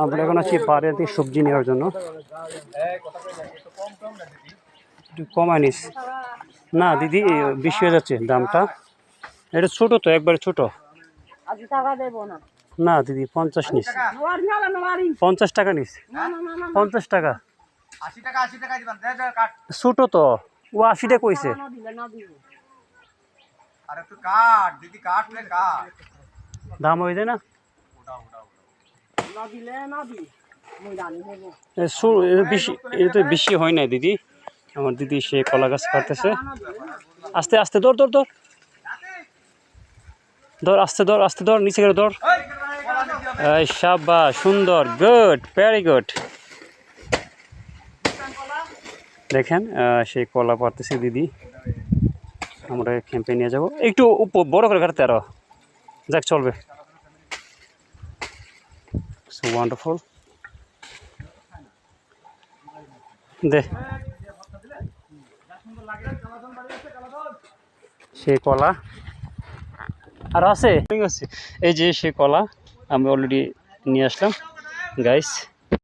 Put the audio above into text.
আমরা এখন আছি বাড়িতে সবজি নেওয়ার জন্য। একটু কমায় নিস না দিদি, বেশি হয়ে যাচ্ছে দামটা। এটা ছোট তো, একবারে ছোট। না দিদি 50 নিস, 50 টাকা নিস, 50 টাকা। ছোট তো, ও 80 টাকা কইছে। দাম হয়ে যায় না, বেশি হয় না দিদি। আমার দিদি সে কলা গাছ কাটতেছে। আস্তে আস্তে দৌড় দৌড় দৌড় দৌড়, আস্তে দৌড়, আস্তে দৌড়, নিচে করে দৌড়। এই শাবাশ, সুন্দর, গুড, ভেরি গুড। দেখেন সেই কলা পারতেছে দিদি। আমরা ক্যাম্পে নিয়ে যাবো, একটু বড় করে কাটতে আরো, যাক চলবে। So wonderful. দে সেই কলা আর আছে, এই যে সেই কলা আমি অলরেডি নিয়ে আসলাম গাইস।